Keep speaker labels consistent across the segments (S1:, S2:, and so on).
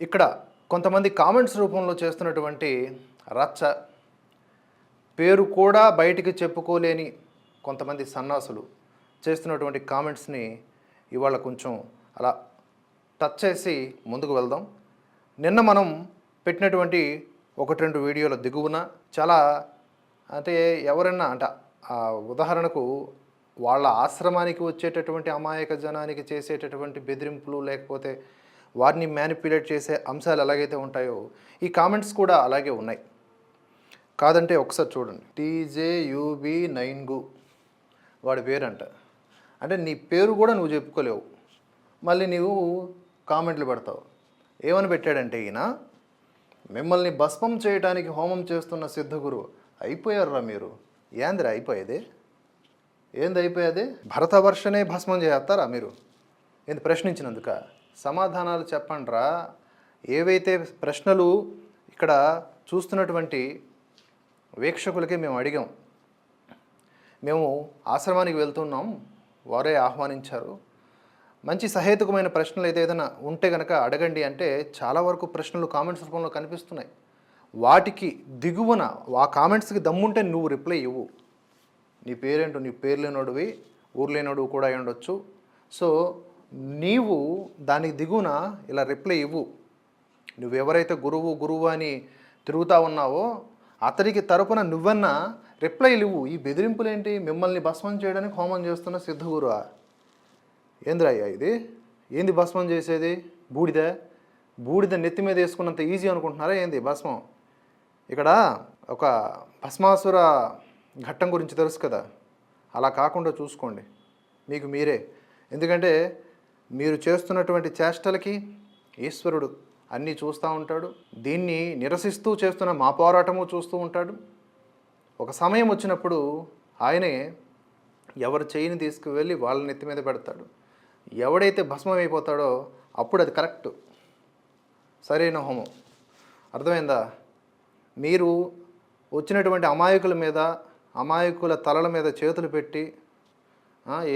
S1: ఇక్కడ కొంతమంది కామెంట్స్ రూపంలో చేస్తున్నటువంటి రచ్చ, పేరు కూడా బయటికి చెప్పుకోలేని కొంతమంది సన్నాసులు చేస్తున్నటువంటి కామెంట్స్ని ఇవాళ కొంచెం అలా టచ్ చేసి ముందుకు వెళ్దాం. నిన్న మనం పెట్టినటువంటి 1-2 వీడియోల దిగువన చాలా అంటే ఎవరైనా ఉదాహరణకు వాళ్ళ ఆశ్రమానికి వచ్చేటటువంటి అమాయక జనానికి చేసేటటువంటి బెదిరింపులు, లేకపోతే వారిని మ్యానిపులేట్ చేసే అంశాలు ఎలాగైతే ఉంటాయో ఈ కామెంట్స్ కూడా అలాగే ఉన్నాయి. కాదంటే ఒకసారి చూడండి. TJUB9గు వాడి పేరంట. అంటే నీ పేరు కూడా నువ్వు చెప్పుకోలేవు, మళ్ళీ నీవు కామెంట్లు పెడతావు. ఏమని పెట్టాడంటే ఈయన, మిమ్మల్ని భస్మం చేయడానికి హోమం చేస్తున్న సిద్ధగురు అయిపోయారురా మీరు. ఏందిరా అయిపోయేది? ఏంది అయిపోయేది? భరతవర్షనే భస్మం చేస్తారా మీరు? ఏంది ప్రశ్నించినందుక? సమాధానాలు చెప్పండిరా. ఏవైతే ప్రశ్నలు ఇక్కడ చూస్తున్నటువంటి వీక్షకులకి మేము అడిగాం. మేము ఆశ్రమానికి వెళ్తున్నాం, వారే ఆహ్వానించారు, మంచి సహేతుకమైన ప్రశ్నలు ఏదైనా ఉంటే కనుక అడగండి అంటే చాలా వరకు ప్రశ్నలు కామెంట్స్ రూపంలో కనిపిస్తున్నాయి. వాటికి దిగువన ఆ కామెంట్స్కి దమ్ముంటే నువ్వు రిప్లై ఇవ్వు. నీ పేరేంటో, నీ పేరు లేనోడివి, ఊరు లేనోడు కూడా అయి ఉండొచ్చు. సో నీవు దానికి దిగువన ఇలా రిప్లై ఇవ్వు. నువ్వెవరైతే గురువు అని తిరుగుతా ఉన్నావో అతడికి తరపున నువ్వన్నా రిప్లైలు ఇవ్వు. ఈ బెదిరింపులేంటి? మిమ్మల్ని భస్మం చేయడానికి హోమం చేస్తున్న సిద్ధగురువా? ఏంద్రయ్యా ఇది? ఏంది భస్మం చేసేది? బూడిద నెత్తి మీద వేసుకున్నంత ఈజీ అనుకుంటున్నారా ఏంది భస్మం? ఇక్కడ ఒక భస్మాసుర ఘట్టం గురించి తెలుసు కదా, అలా కాకుండా చూసుకోండి మీకు మీరే. ఎందుకంటే మీరు చేస్తున్నటువంటి చేష్టలకి ఈశ్వరుడు అన్నీ చూస్తూ ఉంటాడు. దీన్ని నిరసిస్తూ చేస్తున్న మా పోరాటము చూస్తూ ఉంటాడు. ఒక సమయం వచ్చినప్పుడు ఆయనే ఎవరి చేయిని తీసుకువెళ్ళి వాళ్ళ నెత్తి మీద పెడతాడు. ఎవడైతే భస్మం అయిపోతాడో అప్పుడు అది కరెక్ట్, సరైన హోమం. అర్థమైందా? మీరు వచ్చినటువంటి అమాయకుల మీద, అమాయకుల తలల మీద చేతులు పెట్టి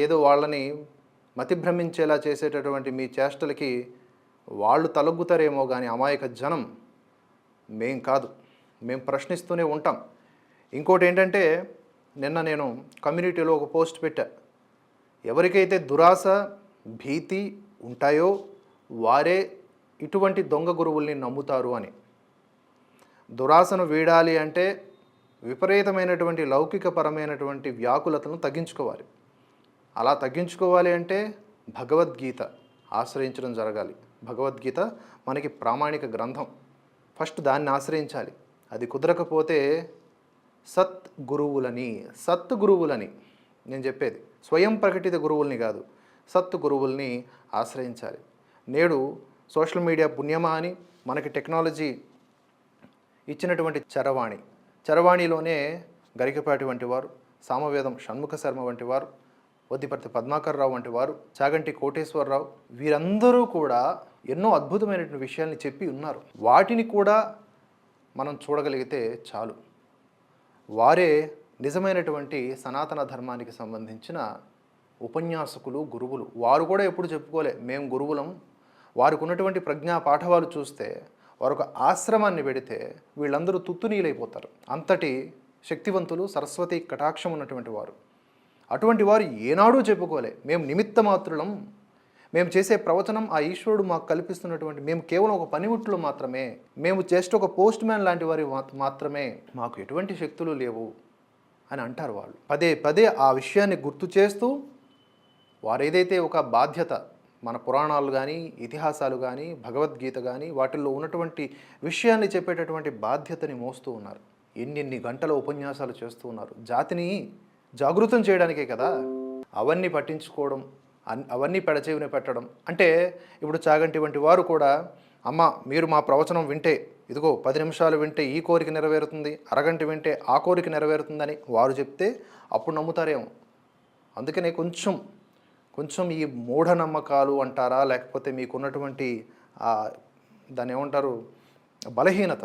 S1: ఏదో వాళ్ళని మతిభ్రమించేలా చేసేటటువంటి మీ చేష్టలకి వాళ్ళు తలొగ్గుతారేమో కానీ అమాయక జనం మేం కాదు. మేము ప్రశ్నిస్తూనే ఉంటాం. ఇంకోటి ఏంటంటే, నిన్న నేను కమ్యూనిటీలో ఒక పోస్ట్ పెట్టా. ఎవరికైతే దురాశ, భీతి ఉంటాయో వారే ఇటువంటి దొంగ గురువుల్ని నమ్ముతారు అని. దురాశను వీడాలి అంటే విపరీతమైనటువంటి లౌకికపరమైనటువంటి వ్యాకులతను తగ్గించుకోవాలి. అలా తగ్గించుకోవాలి అంటే భగవద్గీత ఆశ్రయించడం జరగాలి. భగవద్గీత మనకి ప్రామాణిక గ్రంథం. ఫస్ట్ దాన్ని ఆశ్రయించాలి. అది కుదరకపోతే సత్గురువులని నేను చెప్పేది స్వయం ప్రకటిత గురువుల్ని కాదు, సత్గురువుల్ని ఆశ్రయించాలి. నేడు సోషల్ మీడియా పుణ్యమా అని మనకి టెక్నాలజీ ఇచ్చినటువంటి చరవాణిలోనే గరికపాటి వంటి వారు, సామవేదం షణ్ముఖ శర్మ వంటి వారు, వద్దిపర్తి పద్మాకర్ రావు వంటి వారు, చాగంటి కోటేశ్వరరావు, వీరందరూ కూడా ఎన్నో అద్భుతమైనటువంటి విషయాల్ని చెప్పి ఉన్నారు. వాటిని కూడా మనం చూడగలిగితే చాలు. వారే నిజమైనటువంటి సనాతన ధర్మానికి సంబంధించిన ఉపన్యాసకులు, గురువులు. వారు కూడా ఎప్పుడు చెప్పుకోలే మేము గురువులం. వారికి ఉన్నటువంటి ప్రజ్ఞా పాఠవాలు చూస్తే వారు ఒక ఆశ్రమాన్ని పెడితే వీళ్ళందరూ తుత్తునీలైపోతారు. అంతటి శక్తివంతులు, సరస్వతి కటాక్షం ఉన్నటువంటి వారు. అటువంటి వారు ఏనాడూ చెప్పుకోలే మేము నిమిత్త మాత్రులం, మేము చేసే ప్రవచనం ఆ ఈశ్వరుడు మాకు కల్పిస్తున్నటువంటి, మేము కేవలం ఒక పనిముట్లు మాత్రమే, మేము జస్ట్ ఒక పోస్ట్ మ్యాన్ లాంటి వారి మాత్రమే, మాకు ఎటువంటి శక్తులు లేవు అని అంటారు వాళ్ళు. పదే ఆ విషయాన్ని గుర్తు చేస్తూ వారు ఏదైతే ఒక బాధ్యత, మన పురాణాలు కానీ, ఇతిహాసాలు కానీ, భగవద్గీత కానీ వాటిల్లో ఉన్నటువంటి విషయాన్ని చెప్పేటటువంటి బాధ్యతని మోస్తూ ఉన్నారు. ఎన్ని గంటల ఉపన్యాసాలు చేస్తూ ఉన్నారు. జాతిని జాగృతం చేయడానికే కదా. అవన్నీ పట్టించుకోవడం, అవన్నీ పెడచెవిన పెట్టడం అంటే, ఇప్పుడు చాగంటి వంటి వారు కూడా, అమ్మ మీరు మా ప్రవచనం వింటే, ఇదిగో 10 నిమిషాలు వింటే ఈ కోరిక నెరవేరుతుంది, అరగంట వింటే ఆ కోరిక నెరవేరుతుందని వారు చెప్తే అప్పుడు నమ్ముతారేమో. అందుకనే కొంచెం ఈ మూఢనమ్మకాలు అంటారా, లేకపోతే మీకున్నటువంటి దాన్ని ఏమంటారు, బలహీనత,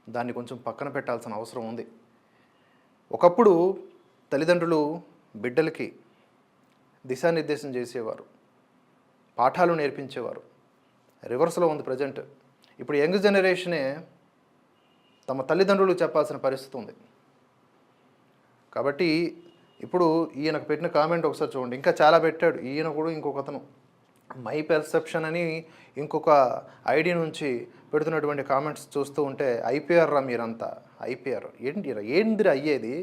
S1: దాన్ని కొంచెం పక్కన పెట్టాల్సిన అవసరం ఉంది. ఒకప్పుడు తల్లిదండ్రులు బిడ్డలకి దిశానిర్దేశం చేసేవారు, పాఠాలు నేర్పించేవారు. రివర్స్లో ఉంది ప్రజెంట్. ఇప్పుడు యంగ్ జనరేషనే తమ తల్లిదండ్రులకు చెప్పాల్సిన పరిస్థితి ఉంది. కాబట్టి ఇప్పుడు ఈయనకు పెట్టిన కామెంట్ ఒకసారి చూడండి. ఇంకా చాలా పెట్టాడు. ఈయన కూడా ఇంకొకతను మై పెర్సెప్షన్ అని ఇంకొక ఐడి నుంచి పెడుతున్నటువంటి కామెంట్స్ చూస్తూ ఉంటే ఐపీఆర్ రా మీరంతా. ఐపీఆర్ ఏంటిరా అయ్యేది?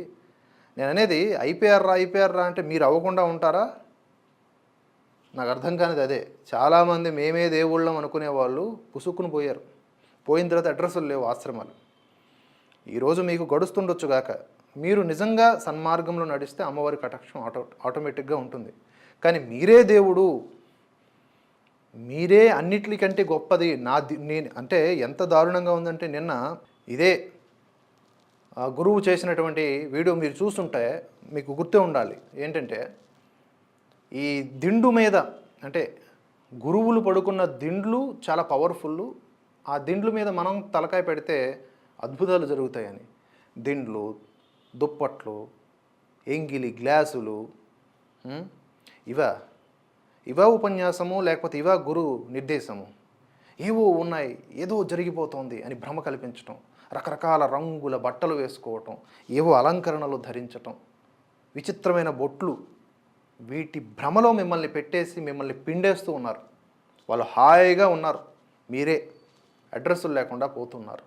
S1: నేను అనేది ఐపీఆర్ రా అంటే మీరు అవ్వకుండా ఉంటారా? నాకు అర్థం కానిది అదే. చాలామంది మేమే దేవుళ్ళం అనుకునే వాళ్ళు పుసుక్కుని పోయారు. పోయిన తర్వాత అడ్రస్లు లేవు ఆశ్రమాలు. ఈరోజు మీకు గడుస్తుండొచ్చు గాక, మీరు నిజంగా సన్మార్గంలో నడిస్తే అమ్మవారి కటాక్షం ఆటోమేటిక్గా ఉంటుంది. కానీ మీరే దేవుడు, మీరే అన్నిటికంటే గొప్పది నేను అంటే ఎంత దారుణంగా ఉందంటే, నిన్న ఇదే గురువు చేసినటువంటి వీడియో మీరు చూస్తుంటే మీకు గుర్తే ఉండాలి. ఏంటంటే ఈ దిండు మీద, అంటే గురువులు పడుకున్న దిండ్లు చాలా పవర్ఫుల్. ఆ దిండ్ల మీద మనం తలకాయ పెడితే అద్భుతాలు జరుగుతాయని. దిండ్లు, దుప్పట్లు, ఎంగిలి, గ్లాసులు, ఇవా ఉపన్యాసము, లేకపోతే ఇవా గురువు నిర్దేశము? ఏవో ఉన్నాయి, ఏదో జరిగిపోతుంది అని భ్రమ కల్పించటం, రకరకాల రంగుల బట్టలు వేసుకోవటం, ఏవో అలంకరణలు ధరించటం, విచిత్రమైన బొట్లు, వీటి భ్రమలో మిమ్మల్ని పెట్టేసి మిమ్మల్ని పిండేస్తూ ఉన్నారు. వాళ్ళు హాయిగా ఉన్నారు, మీరే అడ్రస్సులు లేకుండా పోతున్నారు.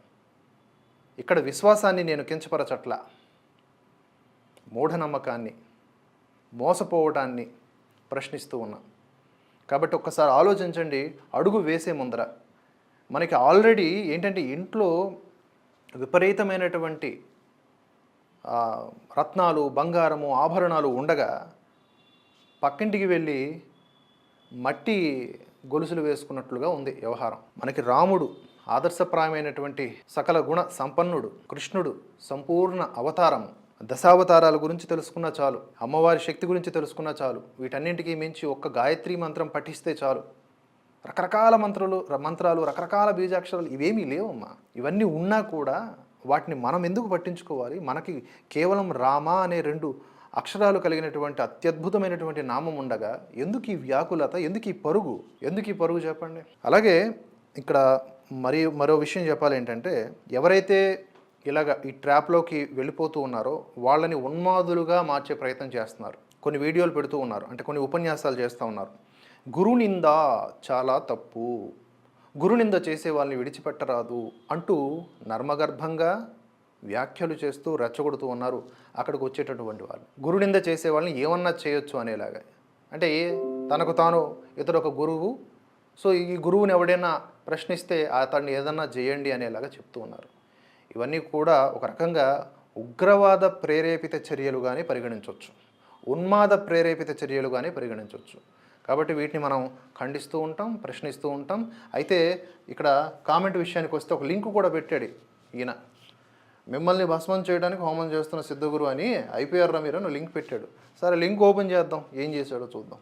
S1: ఇక్కడ విశ్వాసాన్ని నేను కించపరచట్లా, మూఢనమ్మకాన్ని, మోసపోవడాన్ని ప్రశ్నిస్తూ ఉన్నా. కాబట్టి ఒక్కసారి ఆలోచించండి. అడుగు వేసే ముందర మనకి ఆల్రెడీ ఏంటంటే ఇంట్లో విపరీతమైనటువంటి రత్నాలు, బంగారము, ఆభరణాలు ఉండగా పక్కింటికి వెళ్ళి మట్టి గొలుసులు వేసుకున్నట్లుగా ఉంది వ్యవహారం. మనకి రాముడు ఆదర్శప్రాయమైనటువంటి సకల గుణ సంపన్నుడు, కృష్ణుడు సంపూర్ణ అవతారము. దశావతారాల గురించి తెలుసుకున్నా చాలు, అమ్మవారి శక్తి గురించి తెలుసుకున్నా చాలు, వీటన్నింటికీ మించి ఒక్క గాయత్రి మంత్రం పఠిస్తే చాలు. రకరకాల మంత్రాలు, రకరకాల బీజాక్షరాలు ఇవేమీ లేవమ్మా. ఇవన్నీ ఉన్నా కూడా వాటిని మనం ఎందుకు పట్టించుకోవాలి? మనకి కేవలం రామ అనే 2 అక్షరాలు కలిగినటువంటి అత్యద్భుతమైనటువంటి నామం ఉండగా ఎందుకు ఈ వ్యాకులత, ఎందుకు ఈ పరుగు చెప్పండి. అలాగే ఇక్కడ మరో విషయం చెప్పాలి ఏంటంటే, ఎవరైతే ఇలాగ ఈ ట్రాప్లోకి వెళ్ళిపోతూ ఉన్నారో వాళ్ళని ఉన్మాదులుగా మార్చే ప్రయత్నం చేస్తున్నారు. కొన్ని వీడియోలు పెడుతూ ఉన్నారు, అంటే కొన్ని ఉపన్యాసాలు చేస్తూ ఉన్నారు. గురునింద చాలా తప్పు, గురునింద చేసే వాళ్ళని విడిచిపెట్టరాదు అంటూ నర్మగర్భంగా వ్యాఖ్యలు చేస్తూ రెచ్చగొడుతూ ఉన్నారు అక్కడికి వచ్చేటటువంటి వాళ్ళు. గురునింద చేసే వాళ్ళని ఏమన్నా చేయొచ్చు అనేలాగా, అంటే తనకు తాను ఇతడు ఒక గురువు, సో ఈ గురువుని ఎవడైనా ప్రశ్నిస్తే అతన్ని ఏదన్నా చేయండి అనేలాగా చెప్తూ ఉన్నారు. ఇవన్నీ కూడా ఒక రకంగా ఉగ్రవాద ప్రేరేపిత చర్యలుగానే పరిగణించవచ్చు, ఉన్మాద ప్రేరేపిత చర్యలుగానే పరిగణించవచ్చు. కాబట్టి వీటిని మనం ఖండిస్తూ ఉంటాం, ప్రశ్నిస్తూ ఉంటాం. అయితే ఇక్కడ కామెంట్ విషయానికి వస్తే ఒక లింక్ కూడా పెట్టాడు ఈయన. మిమ్మల్ని భస్మం చేయడానికి హోమం చేస్తున్న సిద్ధగురు అని ఐపీఆర్ రా మీరు లింక్ పెట్టాడు. సరే లింక్ ఓపెన్ చేద్దాం, ఏం చేశాడో చూద్దాం.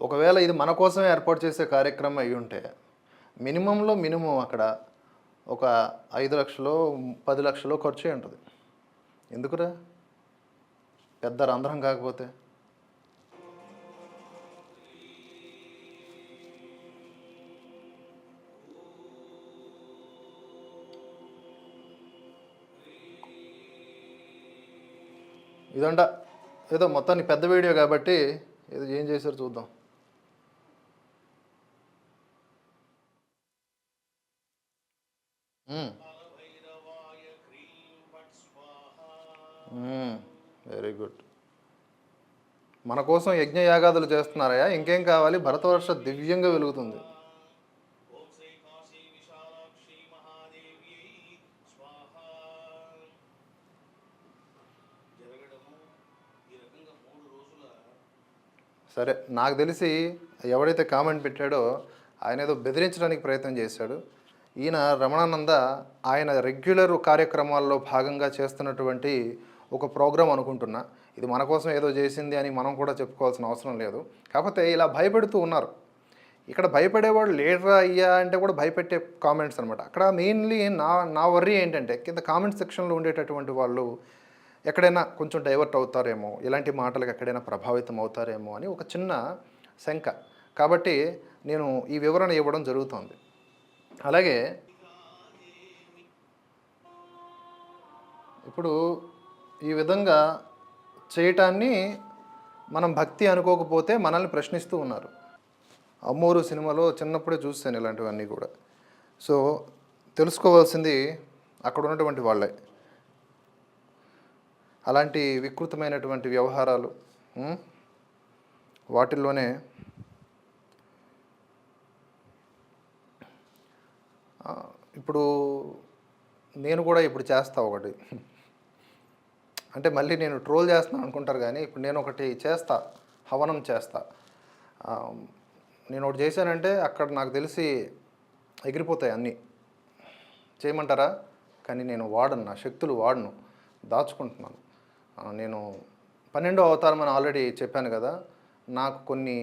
S1: ఒకవేళ ఇది మన కోసమే ఏర్పాటు చేసే కార్యక్రమం అయి ఉంటే మినిమం అక్కడ ఒక 5 లక్షలు 10 లక్షలు ఖర్చు అయి ఉంటుంది. ఎందుకురా పెద్ద రంధ్రం కాకపోతే? ఇదంట ఏదో మొత్తానికి పెద్ద వీడియో కాబట్టి ఏదో ఏం చేశారు చూద్దాం. Very good. మన కోసం యజ్ఞయాగాదులు చేస్తున్నారయ్యా, ఇంకేం కావాలి? భరతవర్ష దివ్యంగా వెలుగుతుంది. సరే, నాకు తెలిసి ఎవడైతే కామెంట్ పెట్టాడో ఆయన ఏదో బెదిరించడానికి ప్రయత్నం చేశాడు. ఈయన రమణానంద ఆయన రెగ్యులర్ కార్యక్రమాల్లో భాగంగా చేస్తున్నటువంటి ఒక ప్రోగ్రాం అనుకుంటున్నా. ఇది మన కోసం ఏదో చేసింది అని మనం కూడా చెప్పుకోవాల్సిన అవసరం లేదు. కాకపోతే ఇలా భయపెడుతూ ఉన్నారు. ఇక్కడ భయపడేవాడు లేడరా అయ్యా అంటే కూడా భయపెట్టే కామెంట్స్ అనమాట. అక్కడ మెయిన్లీ నా నా వర్రీ ఏంటంటే కింద కామెంట్ సెక్షన్లో ఉండేటటువంటి వాళ్ళు ఎక్కడైనా కొంచెం డైవర్ట్ అవుతారేమో, ఇలాంటి మాటలకు ఎక్కడైనా ప్రభావితం అవుతారేమో అని ఒక చిన్న శంక. కాబట్టి నేను ఈ వివరణ ఇవ్వడం జరుగుతోంది. అలాగే ఇప్పుడు ఈ విధంగా చేయటాన్ని మనం భక్తి అనుకోకపోతే మనల్ని ప్రశ్నిస్తూ ఉన్నారు. అమ్మోరు సినిమాలో చిన్నప్పుడే చూశాను ఇలాంటివన్నీ కూడా. సో తెలుసుకోవాల్సింది అక్కడ ఉన్నటువంటి వాళ్ళే. అలాంటి వికృతమైనటువంటి వ్యవహారాలు వాటిల్లోనే ఇప్పుడు నేను కూడా ఇప్పుడు చేస్తా ఒకటి. అంటే మళ్ళీ నేను ట్రోల్ చేస్తున్నాను అనుకుంటారు కానీ ఇప్పుడు నేను ఒకటి చేస్తా, హవనం చేస్తా. నేను ఒకటి చేశానంటే అక్కడ నాకు తెలిసి ఎగిరిపోతాయి అన్నీ. చేయమంటారా? కానీ నేను వాడను, నా శక్తులు వాడను, దాచుకుంటున్నాను. నేను 12వ అవతారం అని ఆల్రెడీ చెప్పాను కదా. నాకు కొన్ని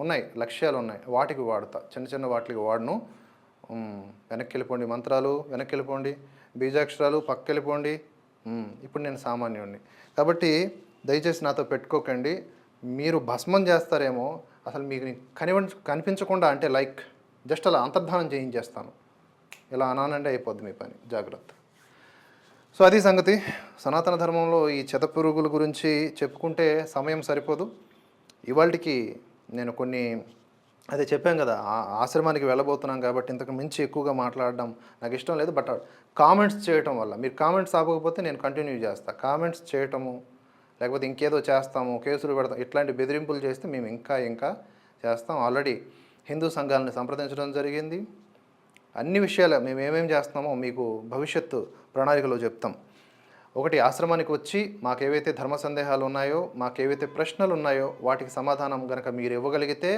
S1: ఉన్నాయి, లక్ష్యాలు ఉన్నాయి, వాటికి వాడతా. చిన్న చిన్న వాటికి వాడను. వెనక్కి వెళ్ళిపోండి మంత్రాలు, వెనక్కి వెళ్ళిపోండి బీజాక్షరాలు, పక్కకి వెళ్ళిపోండి. ఇప్పుడు నేను సామాన్యుడిని కాబట్టి దయచేసి నాతో పెట్టుకోకండి. మీరు భస్మం చేస్తారేమో, అసలు మీకు కనిపించకుండా అంటే లైక్ జస్ట్ అలా అంతర్ధానం చేయించేస్తాను. ఇలా అనానంటే అయిపోద్ది మీ పని, జాగ్రత్త. సో అది సంగతి. సనాతన ధర్మంలో ఈ చెదపురుగుల గురించి చెప్పుకుంటే సమయం సరిపోదు. ఇవాళకి నేను కొన్ని అదే చెప్పాను కదా, ఆశ్రమానికి వెళ్ళబోతున్నాం కాబట్టి ఇంతకు మించి ఎక్కువగా మాట్లాడడం నాకు ఇష్టం లేదు. బట్ కామెంట్స్ చేయటం వల్ల మీరు కామెంట్స్ ఆపకపోతే నేను కంటిన్యూ చేస్తాను. కామెంట్స్ చేయటము లేకపోతే ఇంకేదో చేస్తాము, కేసులు పెడతాం, ఇట్లాంటి బెదిరింపులు చేస్తే మేము ఇంకా చేస్తాం. ఆల్రెడీ హిందూ సంఘాలను సంప్రదించడం జరిగింది. అన్ని విషయాలు మేము ఏమేమి చేస్తున్నామో మీకు భవిష్యత్తు ప్రణాళికలో చెప్తాం. ఒకటి, ఆశ్రమానికి వచ్చి మాకేవైతే ధర్మ సందేహాలు ఉన్నాయో, మాకేవైతే ప్రశ్నలు ఉన్నాయో వాటికి సమాధానం కనుక మీరు ఇవ్వగలిగితే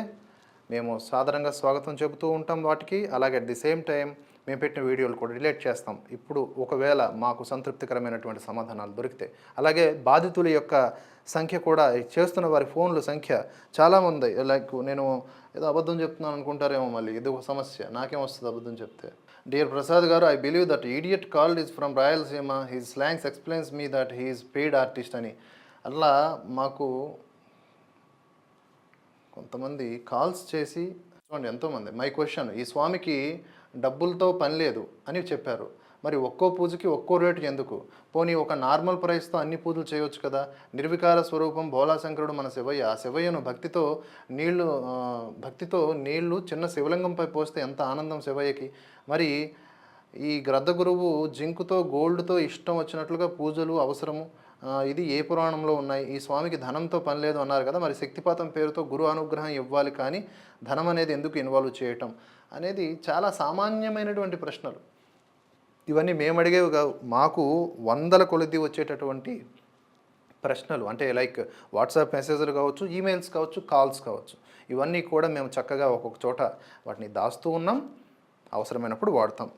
S1: మేము సాధారణంగా స్వాగతం చెబుతూ ఉంటాం వాటికి. అలాగే అట్ ది సేమ్ టైం మేము పెట్టిన వీడియోలు కూడా రిలేట్ చేస్తాం ఇప్పుడు ఒకవేళ మాకు సంతృప్తికరమైనటువంటి సమాధానాలు దొరికితే. అలాగే బాధితుల యొక్క సంఖ్య కూడా, చేస్తున్న వారి ఫోన్ల సంఖ్య చాలామంది. లైక్ నేను ఏదో అబద్ధం చెప్తున్నాను అనుకుంటారేమో, మళ్ళీ ఇది ఒక సమస్య. నాకేం వస్తుంది అబద్ధం చెప్తే? డియర్ ప్రసాద్ గారు, I believe that idiot called is from Rayalaseema, he slangs explains me that he is paid artist అని. అట్లా మాకు కొంతమంది కాల్స్ చేసి చూడండి, ఎంతోమంది మై క్వశ్చన్, ఈ స్వామికి డబ్బులతో పని లేదు అని చెప్పారు. మరి ఒక్కో పూజకి ఒక్కో రేటు ఎందుకు? పోనీ ఒక నార్మల్ ప్రైస్తో అన్ని పూజలు చేయవచ్చు కదా. నిర్వికార స్వరూపం భోళాశంకరుడు మన శివయ్య. ఆ శివయ్యను భక్తితో నీళ్లు చిన్న శివలింగంపై పోస్తే ఎంత ఆనందం శివయ్యకి. మరి ఈ గ్రద్ద గురువు జింకుతో గోల్డ్తో ఇష్టం వచ్చినట్లుగా పూజలు అవసరము. ఇది ఏ పురాణంలో ఉన్నాయి? ఈ స్వామికి ధనంతో పని లేదు అన్నారు కదా. మరి శక్తిపాతం పేరుతో గురు అనుగ్రహం ఇవ్వాలి, కానీ ధనం అనేది ఎందుకు ఇన్వాల్వ్ చేయటం అనేది చాలా సామాన్యమైనటువంటి ప్రశ్నలు. ఇవన్నీ మేము అడిగేవి కావు, మాకు వందల కొలది వచ్చేటటువంటి ప్రశ్నలు. అంటే లైక్ వాట్సాప్ మెసేజ్లు కావచ్చు, ఈమెయిల్స్ కావచ్చు, కాల్స్ కావచ్చు. ఇవన్నీ కూడా మేము చక్కగా ఒక్కొక్క చోట వాటిని దాస్తూ ఉన్నాం, అవసరమైనప్పుడు వాడతాం.